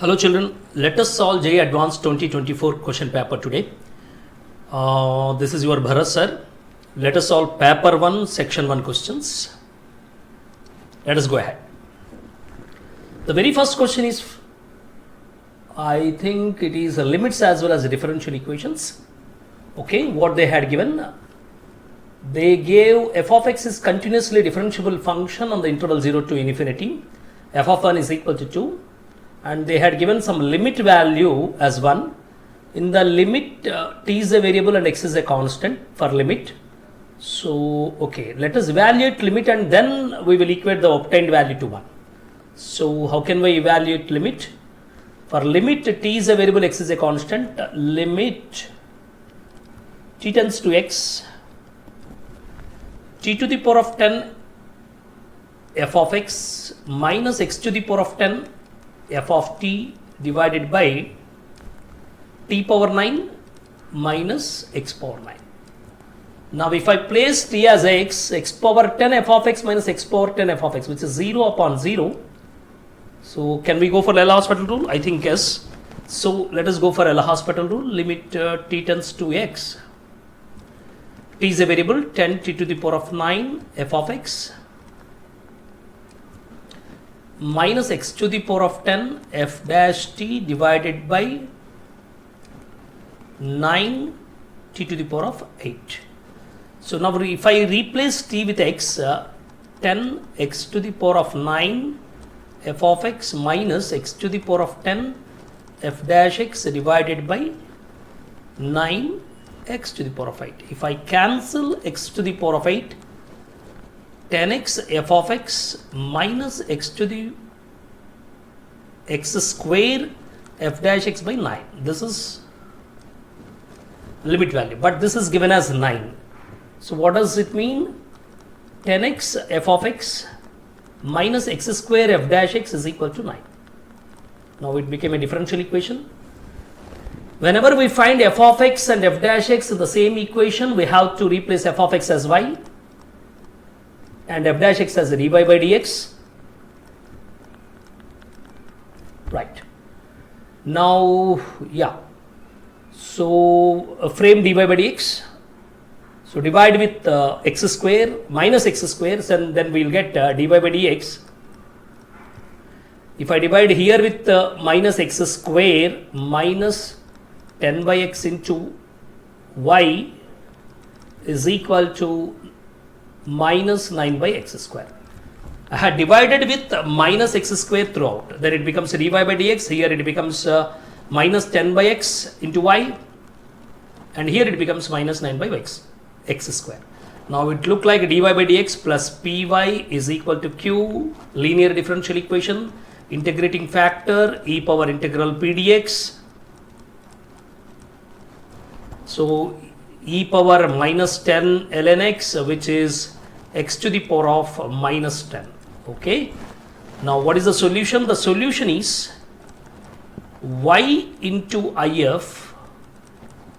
Hello children, let us solve JEE Advanced 2024 question paper today. This is your Bharath sir. Let us solve paper 1 section 1 questions. Let us go ahead. The very first question is, I think it is limits as well as differential equations. Okay, what they had given, they gave f of x is continuously differentiable function on the interval 0 to infinity. F of 1 is equal to 2. And they had given some limit value as 1. In the limit, t is a variable and x is a constant for limit. So, okay, let us evaluate limit and then we will equate the obtained value to 1. So, how can we evaluate limit? For limit, t is a variable, x is a constant. Limit t tends to x, t to the power of 10 f of x minus x to the power of 10 f of t divided by t power 9 minus x power 9. Now if I place t as x, x power 10 f of x minus x power 10 f of x, which is 0 upon 0. So can we go for L'Hospital rule? I think yes. So let us go for L'Hospital rule. Limit t tends to x. T is a variable, 10 t to the power of 9 f of x minus x to the power of 10 f dash t divided by 9 t to the power of 8. So now if I replace t with x, 10 x to the power of 9 f of x minus x to the power of 10 f dash x divided by 9 x to the power of 8. If I cancel x to the power of 8, 10x f of x minus x to the x square f dash x by 9. This is limit value, but this is given as 9. So what does it mean? 10x f of x minus x square f dash x is equal to 9. Now it became a differential equation. Whenever we find f of x and f dash x in the same equation, we have to replace f of x as y and f dash x as dy by dx. Right. Now, yeah. So, frame dy by dx. So, divide with x square minus x square, and then we will get dy by dx. If I divide here with minus x square minus 10 by x into y is equal to minus 9 by x square. I had divided with minus x square throughout. Then it becomes dy by dx. Here it becomes minus 10 by x into y. And here it becomes minus 9 by x square. Now it look like dy by dx plus py is equal to q, linear differential equation, integrating factor e power integral p dx. So e power minus 10 ln x, which is x to the power of minus 10. Okay. Now what is the solution? The solution is y into if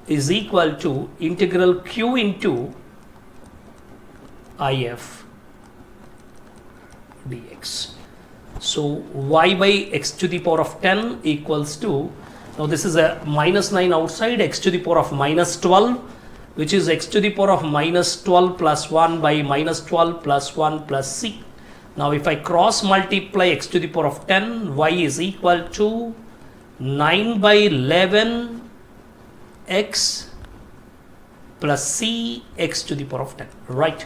is equal to integral q into if dx. So y by x to the power of 10 equals to, now this is a minus 9 outside, x to the power of minus 12, which is x to the power of minus 12 plus 1 by minus 12 plus 1 plus c. Now if I cross multiply x to the power of 10, y is equal to 9 by 11 x plus c x to the power of 10, right?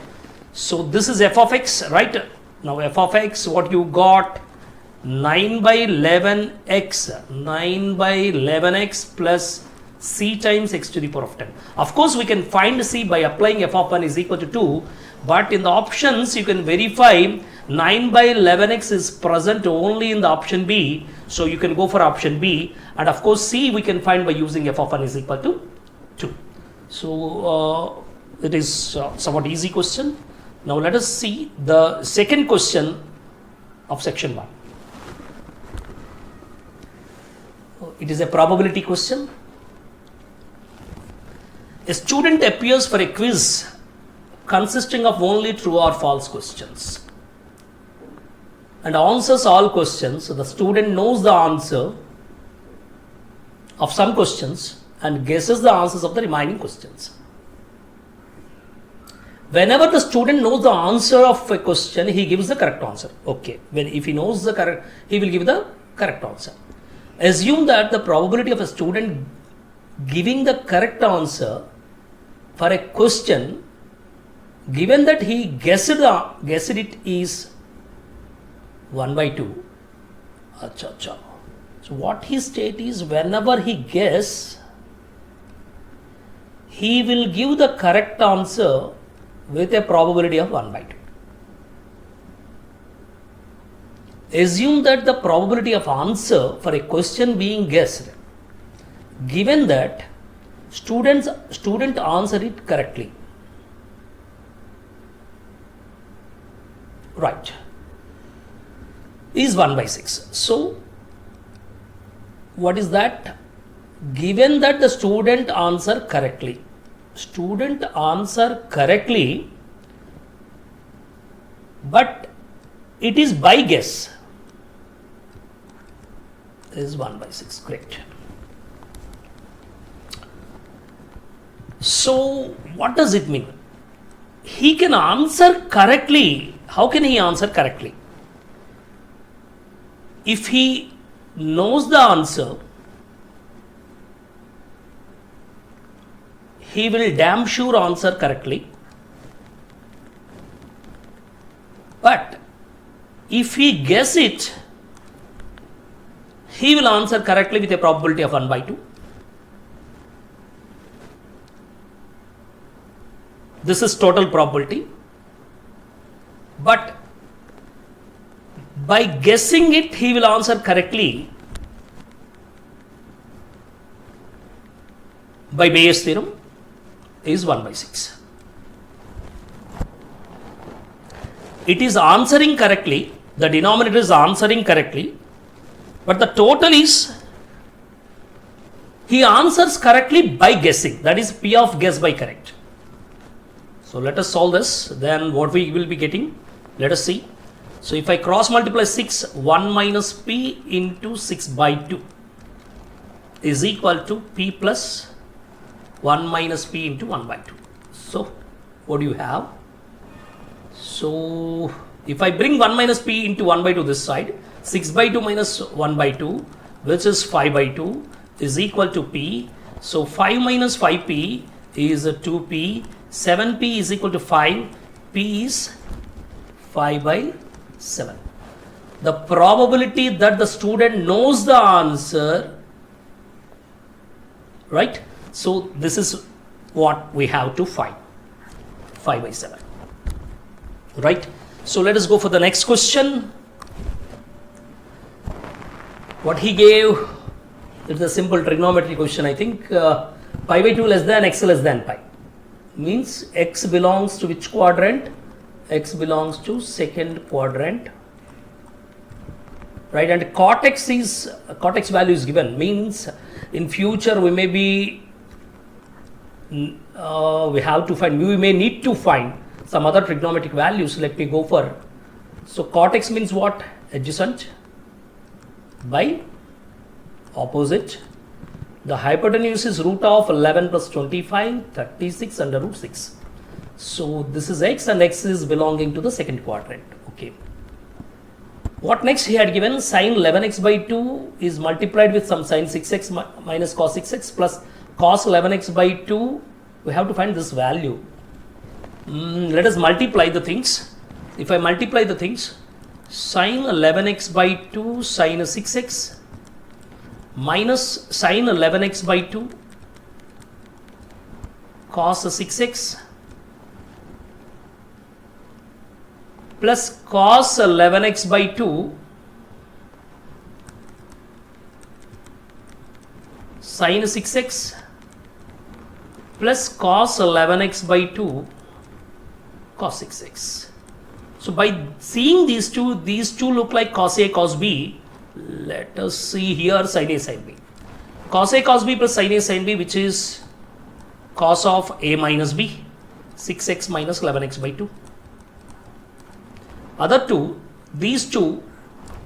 So this is f of x, right? Now f of x, what you got? 9 by 11x, 9 by 11x plus c times x to the power of 10. Of course, we can find c by applying f of 1 is equal to 2, but in the options you can verify 9 by 11x is present only in the option B, so you can go for option B, and of course c we can find by using f of 1 is equal to 2. So it is somewhat easy question. Now let us see the second question of section 1. It is a probability question. A student appears for a quiz consisting of only true or false questions. and answers all questions. So the student knows the answer of some questions and guesses the answers of the remaining questions. Whenever the student knows the answer of a question, he gives the correct answer. Okay, if he knows the correct, he will give the correct answer. Assume that the probability of a student giving the correct answer for a question, given that he guessed it, is 1 by 2. So what he state is, whenever he guess, he will give the correct answer with a probability of 1 by 2. Assume that the probability of answer for a question being guessed, given that student answer it correctly. Right. Is 1 by 6. So what is that? Given that the student answer correctly, but it is by guess, is 1 by 6. Great. So what does it mean? He can answer correctly. How can he answer correctly? If he knows the answer, he will damn sure answer correctly. But if he guess it, he will answer correctly with a probability of 1 by 2. This is total probability. But by guessing it, he will answer correctly by Bayes' theorem, is 1 by 6. It is answering correctly, the denominator is answering correctly, but the total is, he answers correctly by guessing, that is P of guess by correct. So let us solve this, then what we will be getting, let us see. So if I cross multiply 6, 1 minus P into 6 by 2 is equal to P plus 1 minus P into 1 by 2. So what do you have? So if I bring 1 minus P into 1 by 2 this side, 6 by 2 minus 1 by 2, which is 5 by 2, is equal to P. So 5 minus 5P is 2P, 7P is equal to 5, P is 5 by 7. The probability that the student knows the answer, right? So this is what we have to find, 5 by 7, right? So let us go for the next question. What he gave, it's a simple trigonometry question, I think. Pi by 2 less than x less than pi, means x belongs to which quadrant? X belongs to second quadrant, right? And cortex value is given, means in future we may be we may need to find some other trigonometric values. Let me go for, so cortex means what? Adjacent by opposite. The hypotenuse is root of 11 plus 25, 36 under root 6. So this is x, and x is belonging to the second quadrant. Okay. What next he had given? Sine 11x by 2 is multiplied with some sine 6x minus cos 6x plus cos 11x by 2. We have to find this value. Let us multiply the things. If I multiply the things, sine 11x by 2 sine 6x minus sine 11x by 2 cos 6x plus cos 11x by 2 sine 6x plus cos 11x by 2 cos 6x. So by seeing these two look like cos A cos B. Let us see here sin A sin B. Cos A cos B plus sin A sin B, which is cos of A minus B, 6x minus 11x by 2. Other two, these two,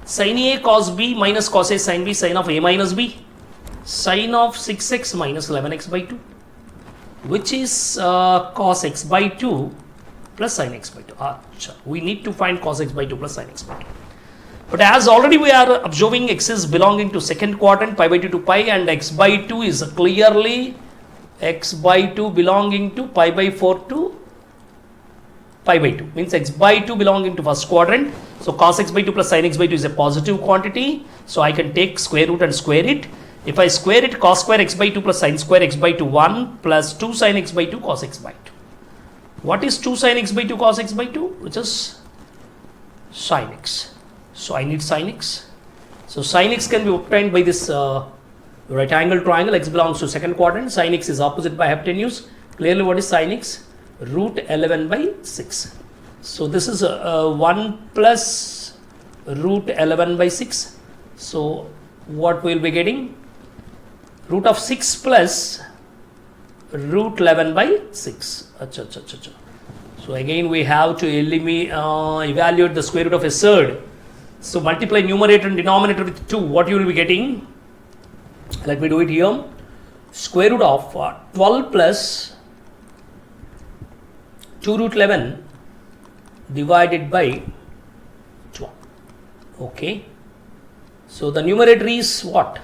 sin A cos B minus cos A sin B, sin of A minus B, sine of 6x minus 11x by 2, which is cos x by 2 plus sin x by 2. We need to find cos x by 2 plus sin x by 2. But as already we are observing x is belonging to second quadrant, pi by 2 to pi, and x by 2 is clearly x by 2 belonging to pi by 4 to pi by 2. Means x by 2 belonging to first quadrant. So cos x by 2 plus sin x by 2 is a positive quantity. So I can take square root and square it. If I square it, cos square x by 2 plus sin square x by 2 1 plus 2 sin x by 2 cos x by 2. What is 2 sin x by 2 cos x by 2? Which is sin x. So I need sin x. So sin x can be obtained by this right angle triangle. X belongs to second quadrant. Sin x is opposite by hypotenuse. Clearly what is sin x? Root 11 by 6. So this is 1 plus root 11 by 6. So what we will be getting? Root of 6 plus root 11 by 6. So again we have to evaluate the square root of a third. So multiply numerator and denominator with 2. What you will be getting? Let me do it here. Square root of 12 plus 2 root 11 divided by 12. Okay. So the numerator is what?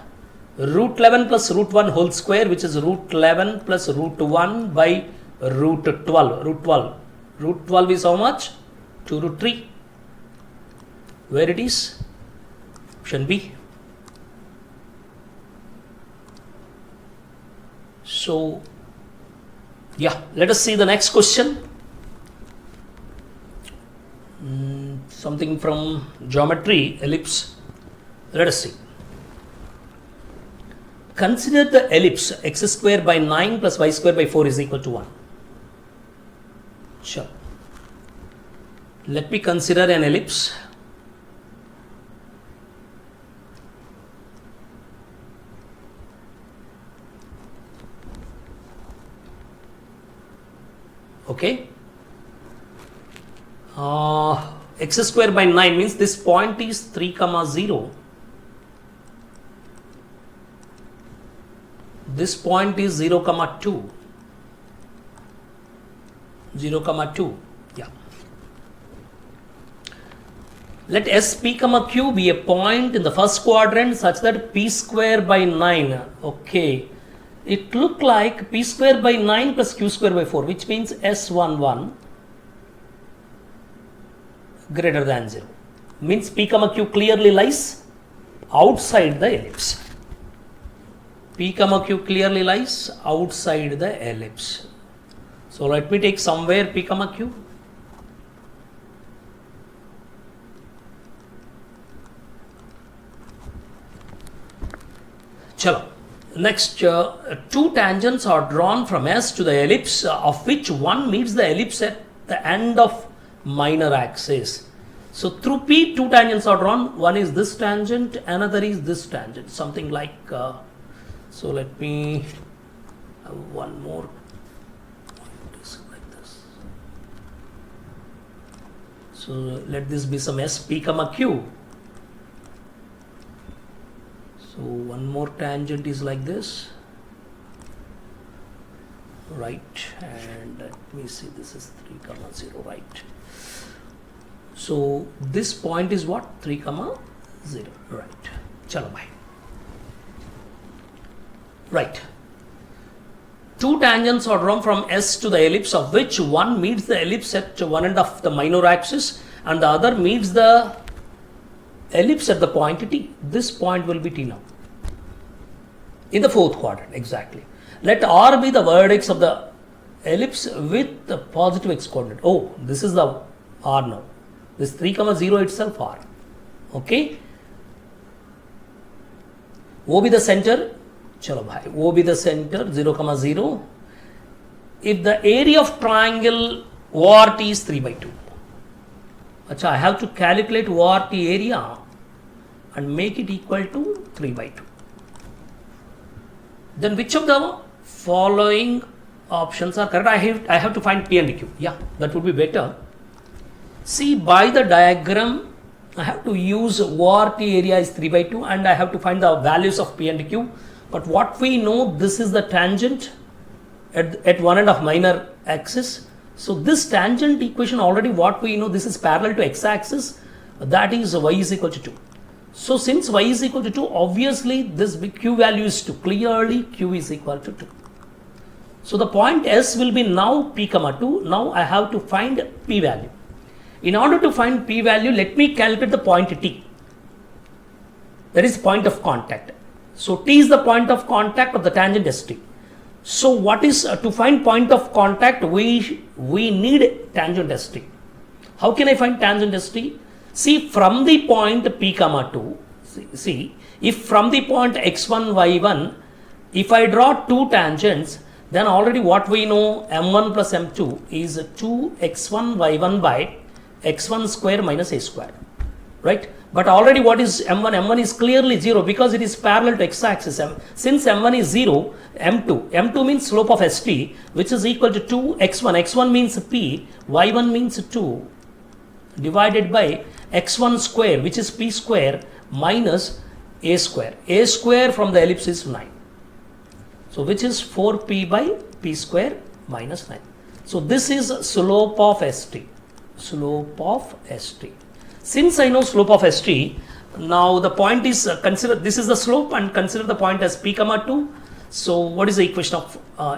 Root 11 plus root 1 whole square, which is root 11 plus root 1 by root 12. Root 12. Root 12 is how much? 2 root 3. Where it is? Option B. So, yeah, let us see the next question. Something from geometry, ellipse. Let us see. Consider the ellipse x square by 9 plus y square by 4 is equal to 1. Sure. Let me consider an ellipse. Okay. X square by 9 means this point is 3, 0. This point is 0, 2. 0, 2. Yeah. Let S P, Q be a point in the first quadrant such that P square by 9. Okay. It look like P square by 9 plus Q square by 4, which means S11 greater than 0. Means P, Q clearly lies outside the ellipse. P, Q clearly lies outside the ellipse. So let me take somewhere P, Q. Chalo. Next, two tangents are drawn from S to the ellipse, of which one meets the ellipse at the end of minor axis. So through P, two tangents are drawn. One is this tangent, another is this tangent. Something like, so let me have one more. Like this. So let this be some S, P, Q. So one more tangent is like this, right, and let me see, this is 3, 0, right. So this point is what? 3, 0, right. Chalo bhai. Right. Two tangents are drawn from S to the ellipse, of which one meets the ellipse at one end of the minor axis and the other meets the ellipse at the point T. This point will be T now. In the fourth quadrant, exactly. Let R be the vertex of the ellipse with the positive x coordinate. Oh, this is the R now. This 3, 0 itself R. Okay. O be the center. Chalo bhai. O be the center. 0, 0. If the area of triangle ORT is 3 by 2. Achha, I have to calculate ORT area and make it equal to 3 by 2. Then which of the following options are correct? I have to find P and Q. Yeah, that would be better. See, by the diagram, I have to use ORT area is 3 by 2 and I have to find the values of P and Q. But what we know, this is the tangent at one end of minor axis. So this tangent equation already what we know, this is parallel to x-axis, that is y is equal to 2. So since y is equal to 2, obviously this q value is 2. Clearly q is equal to 2. So the point S will be now p comma 2. Now I have to find p value. In order to find p value, let me calculate the point T. That is point of contact. So T is the point of contact of the tangent ST. So what is to find point of contact, we need tangent ST. How can I find tangent ST? See, from the point p comma 2, see if from the point x1 y1, if I draw two tangents, then already what we know, m1 plus m2 is 2x1 y1 by x1 square minus a square, right? But already what is m1? m1 is clearly 0 because it is parallel to x-axis. Since m1 is 0, m2 means slope of st, which is equal to 2x1. x1 means p, y1 means 2 divided by x1 square, which is p square minus a square. A square from the ellipse is 9. So which is 4p by p square minus 9. So this is slope of st. Slope of st. Since I know slope of st, now the point is consider this is the slope and consider the point as p comma 2. So what is the equation of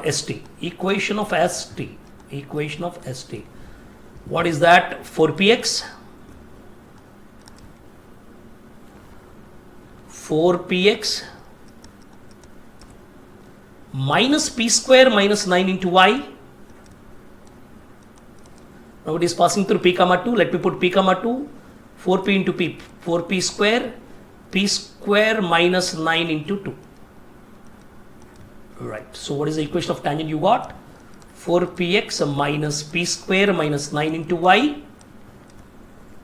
st? Equation of st. Equation of st. What is that? 4px. 4px minus p square minus 9 into y. Now it is passing through p comma 2. Let me put p comma 2. 4p into p. 4p square minus 9 into 2. Right. So what is the equation of tangent you got? 4px minus p square minus 9 into y.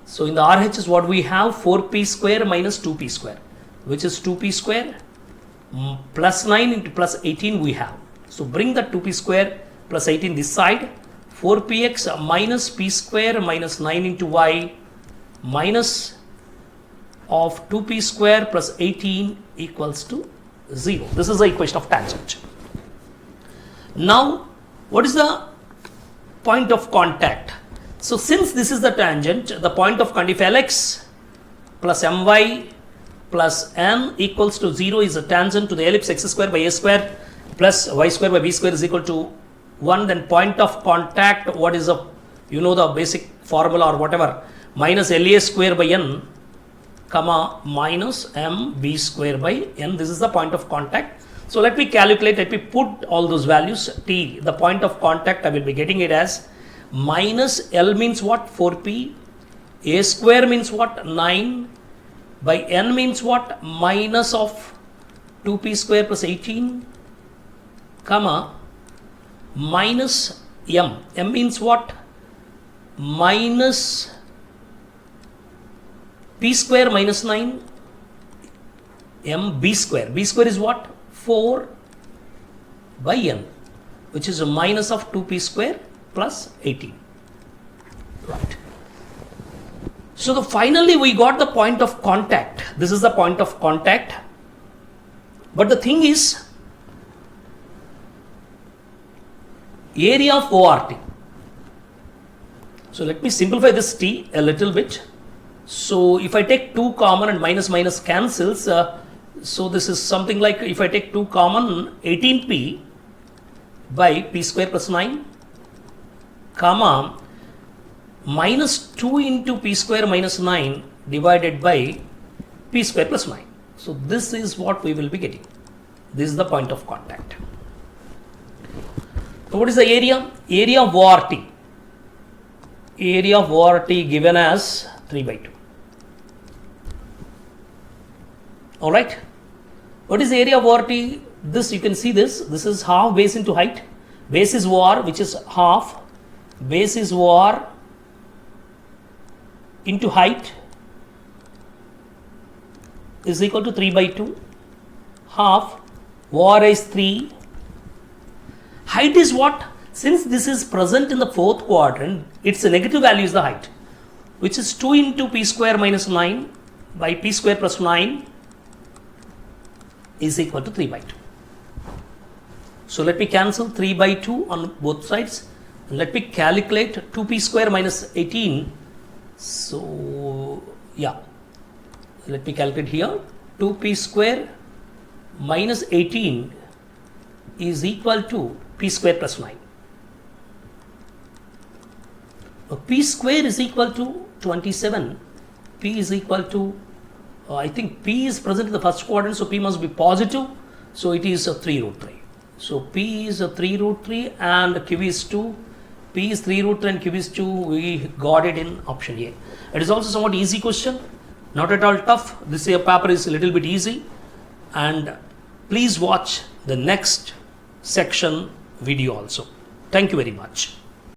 So in the RHS what we have? 4p square minus 2p square, which is 2p square plus 9 into plus 18 we have. So bring the 2p square plus 18 this side. 4px minus p square minus 9 into y minus of 2p square plus 18 equals to 0. This is the equation of tangent. Now what is the point of contact? So since this is the tangent, the point of contact, if Lx plus my plus n equals to 0 is a tangent to the ellipse x square by a square plus y square by b square is equal to 1, then point of contact, what is the, you know the basic formula or whatever, minus La square by n comma minus mb square by n. This is the point of contact. So let me calculate, let me put all those values. T, the point of contact, I will be getting it as minus L means what? 4p. A square means what? 9 by n means what? Minus of 2p square plus 18 comma minus m. M means what? Minus p square minus 9 m b square. B square is what? 4 by n, which is a minus of 2p square plus 18. Right. So finally we got the point of contact. This is the point of contact. But the thing is, area of ORT. So let me simplify this T a little bit. So if I take 2 common and minus minus cancels, so this is something like, if I take 2 common, 18p by p square plus 9 comma minus 2 into p square minus 9 divided by p square plus 9. So this is what we will be getting. This is the point of contact. So what is the area? Area of ORT. Area of ORT given as 3 by 2. Alright. What is the area of ORT? This you can see this. This is half base into height. Base is OR, which is half. Base is OR into height is equal to 3 by 2. Half OR is 3. Height is what? Since this is present in the 4th quadrant, its negative value is the height, which is 2 into p square minus 9 by p square plus 9 is equal to 3 by 2. So let me cancel 3 by 2 on both sides. Let me calculate 2p square minus 18. So yeah, let me calculate here. 2p square minus 18 is equal to p square plus 9. Now, p square is equal to 27. P is equal to, I think p is present in the first quadrant, so p must be positive. So it is a 3 root 3. So p is a 3 root 3 and q is 2. P is 3 root 3 and q is 2. We got it in option A. It is also somewhat easy question. Not at all tough. This paper is a little bit easy. And please watch the next section video also. Thank you very much.